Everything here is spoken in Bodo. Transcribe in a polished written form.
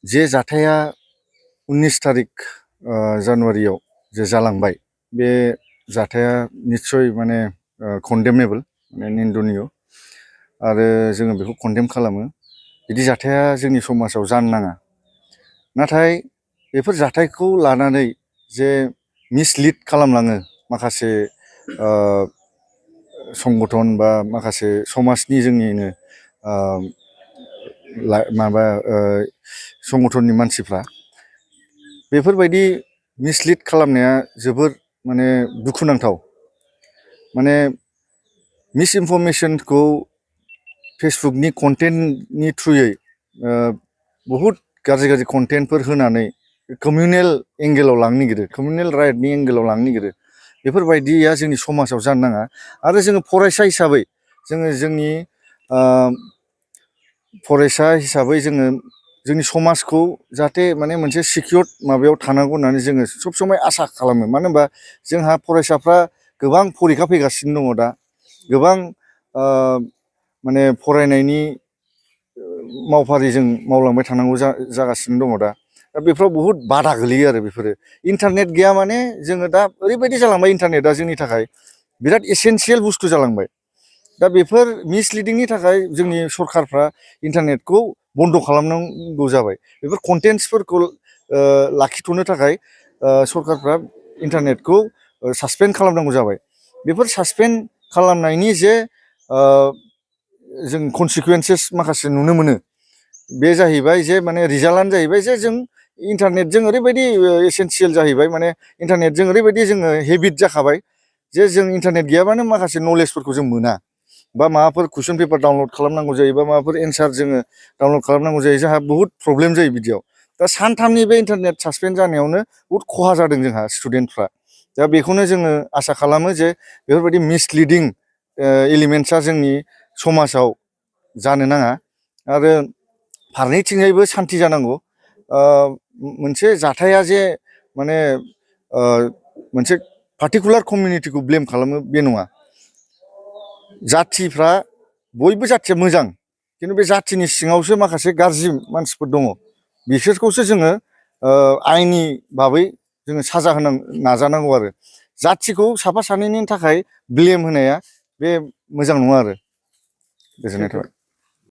जे जाथाया 19 तारिख जानुवारियाव जे जालांबाय बे जाथाया निश्चय माने कन्डेमेबल माने निन्दनीय आरो जोङो बेखौ कन्डेम खालामो। बिदि जाथाया जोंनि समाजाव जानो नाङा। नाथाय बेफोर जाथायखौ लानानै जे मिसलिड खालामलाङो माखासे संगठन बा माखासे समाजनि जोंनिनो माबा संगठननि मानसिफ्रा बेफोरबायदि मिसलिड खालामनाया जोबोर माने दुखुनांथाव। माने मिसइनफरमेशनखौ फेसबुकनि कन्टेन्टनि थ्रुयै बहुद गाज्रि कन्टेन्टफोर होनानै कमिउनेल एंगेलाव लांनो नागिरो, कमिउनेल राइटनि एंगेलाव लांनो नागिरो। बेफोरबायदिया जोंनि समाजाव जानो नाङा। आरो जोङो फरायसा हिसाबै जोङो जोंनि फरायसा हिसाबै जोङो जोंनि समाजखौ जाहाथे माने मोनसे सिकिउर माबायाव थानांगौ होननानै जोङो सब समाय आसा खालामो। मानो होनबा जोंहा फरायसाफ्रा गोबां फरिखा फैगासिनो दङ दा, गोबां माने फरायनायनि मावफारि जों मावलांबाय थानांगौ जागासिनो दङ दा बेफोराव बहुद बादा गोलैयो आरो बेफोरो। इन्टारनेट गैया माने जोङो दा ओरैबायदि जालांबाय, इन्टारनेटआ जोंनि थाखाय बिराद एसेन्सियेल बुस्थु जालांबाय। दा बेफोर मिसलिडिंनि थाखाय जोंनि सरकारफ्रा इन्टारनेटखौ बन्द' खालामनांगौ जाबाय। बेफोर कन्टेन्टसफोरखौ लाखिथ'नो थाखाय सरकारफ्रा इन्टारनेटखौ सासपेन्ड खालामनांगौ जाबाय। बेफोर सासपेन्ड खालामनायनि जे जों कनसिकुवेन्सेस माखासे नुनो मोनो, बे जाहैबाय जे माने रिजाल्टआनो जाहैबाय जे जों इन्टारनेटजों ओरैबायदि एसेन्सियेल जाहैबाय, माने इन्टारनेटजों ओरैबायदि जोङो हेबिट जाखाबाय जे जों इन्टारनेट गैयाबानो माखासे नलेजफोरखौ जों मोना। बा माबाफोर कुइसन पेपार डाउनलड खालामनांगौ जायो बा माबाफोर एन्सार जोङो डाउनलड खालामनांगौ जायो, जोंहा बहुद प्रब्लेम जायो बिदियाव। दा सानथामनि बे इन्टारनेट सासपेन्ड जानायावनो बहुद खहा जादों जोंहा स्टुडेन्टफ्रा। दा बेखौनो जोङो आसा खालामो जे बेफोरबायदि मिसलिडिं एलिमेन्टसा जोंनि समाजाव जानो नाङा आरो फारनैथिंजायबो सान्थि जानांगौ। मोनसे जाथाया जे माने मोनसे पार्टिकुलार कमिउनिटिखौ ब्लेम खालामो बे नङा। जाथिफ्रा बयबो जाथिया मोजां, खिन्थु बे जाथिनि सिङावसो माखासे गाज्रि मानसिफोर दङ। बिसोरखौसो जोङो आयेननि बाबै जोङो साजा होनो नाजानांगौ आरो जाथिखौ साफा सानैनि थाखाय ब्लेम होनाया बे मोजां नङा आरो। गोजोननाय थाबाय।